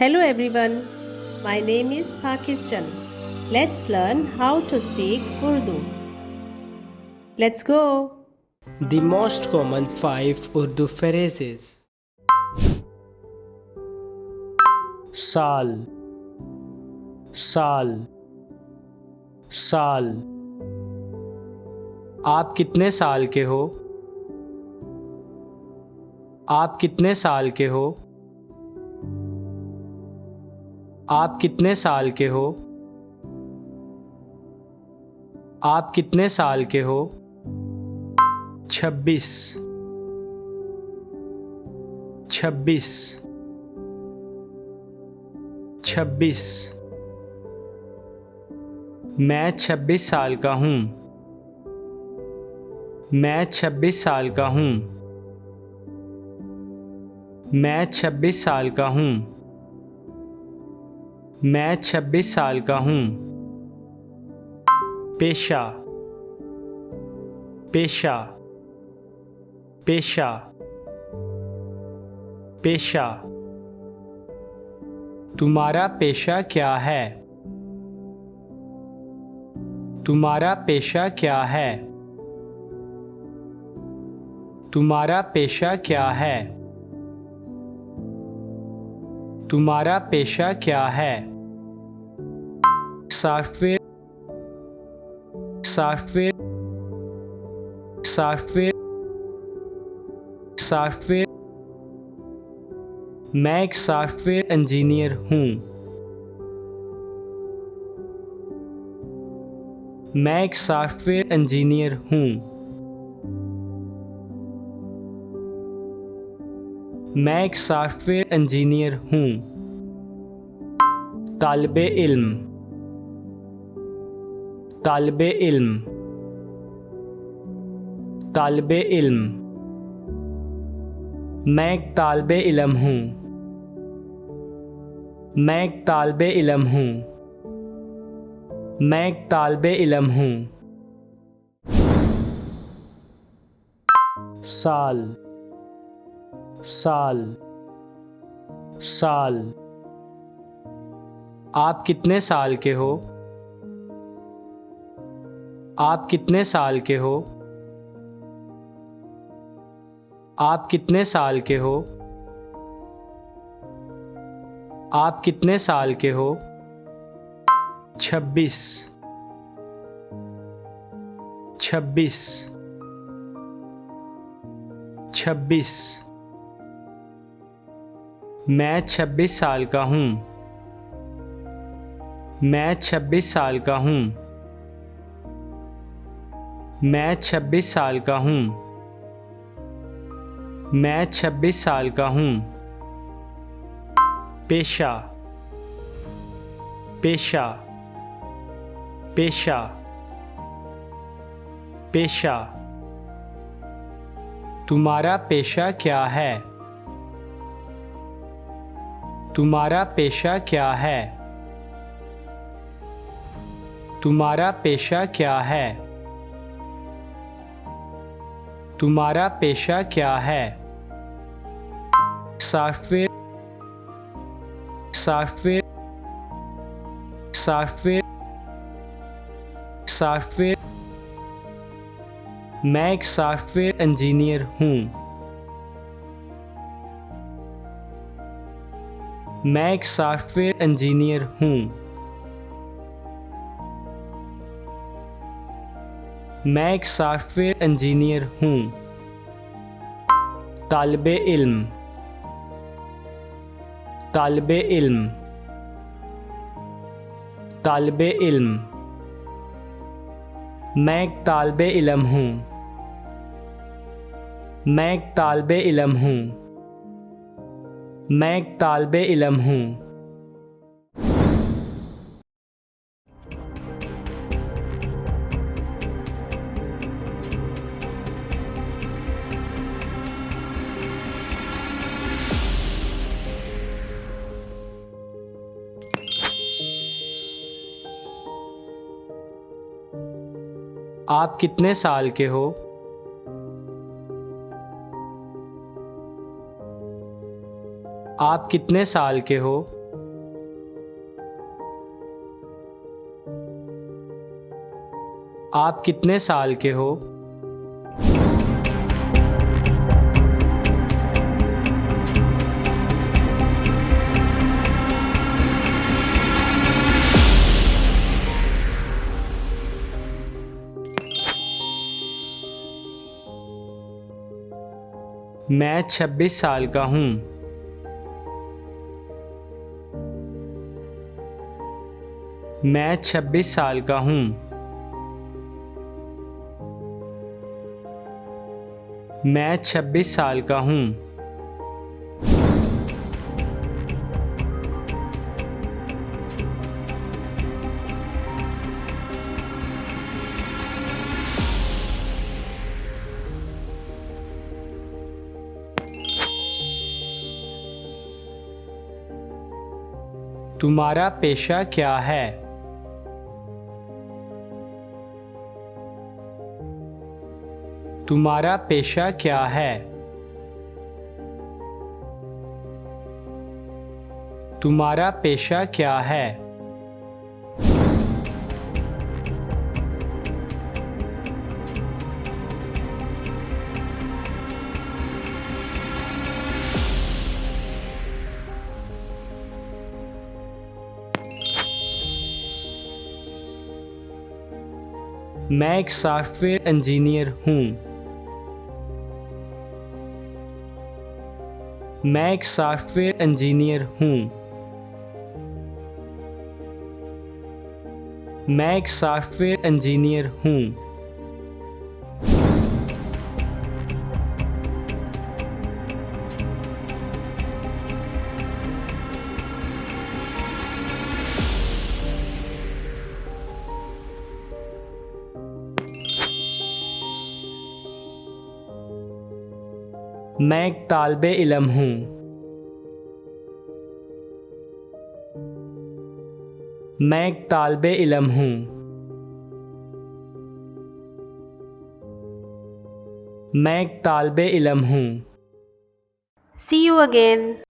Hello everyone, my name is Pakistan. Let's learn how to speak Urdu. Let's go. The most common 5 Urdu phrases. साल साल साल। आप कितने साल के हो? आप कितने साल के हो? आप कितने साल के हो? आप कितने साल के हो? 26 26 26। मैं 26 साल का हूँ। मैं 26 साल का हूँ। मैं 26 साल का हूँ। मैं 26 साल का हूँ। पेशा पेशा पेशा पेशा। तुम्हारा पेशा क्या है? तुम्हारा पेशा क्या है? तुम्हारा पेशा क्या है? तुम्हारा पेशा क्या है? Software software software software. मैं एक सॉफ्टवेयर इंजीनियर हूँ। मैं एक सॉफ्टवेयर इंजीनियर हूँ। मैं एक सॉफ्टवेयर इंजीनियर हूँ। तालिबे इल्म तालिबे इल्म तालिबे इल्म। मैं एक तालिबे इल्म हूँ। मैं एक तालिबे इल्म हूँ। मैं एक तालिबे इल्म हूँ। साल साल साल। आप कितने साल के हो? आप कितने साल के हो? आप कितने साल के हो? आप कितने साल के हो? 26 26 26। मैं 26 साल का हूँ। मैं 26 साल का हूँ। मैं 26 साल का हूँ। मैं 26 साल का हूँ। पेशा पेशा पेशा पेशा। तुम्हारा पेशा क्या है? तुम्हारा पेशा क्या है? तुम्हारा पेशा क्या है? तुम्हारा पेशा क्या है? Software software software software. मैं एक सॉफ्टवेयर इंजीनियर हूँ। मैं एक सॉफ्टवेयर इंजीनियर हूँ। मैं एक सॉफ्टवेयर इंजीनियर हूँ। तालिबे इल्म तालिबे इल्म तालिबे इल्म। मैं एक तालिबे इल्म हूँ। मैं एक तालिबे इल्म हूँ। मैं एक तालिबे इल्म हूँ। आप कितने साल के हो? आप कितने साल के हो? आप कितने साल के हो? मैं 26 साल का हूँ। मैं 26 साल का हूँ। मैं 26 साल का हूँ। तुम्हारा पेशा क्या है? तुम्हारा पेशा क्या है? तुम्हारा पेशा क्या है? मैं एक सॉफ्टवेयर इंजीनियर हूँ। मैं एक सॉफ्टवेयर इंजीनियर हूँ। मैं एक सॉफ्टवेयर इंजीनियर हूँ। मैं एक तालिबे इल्म हूँ। मैं एक तालिबे इल्म हूँ। मैं एक तालिबे इल्म हूँ। See you again.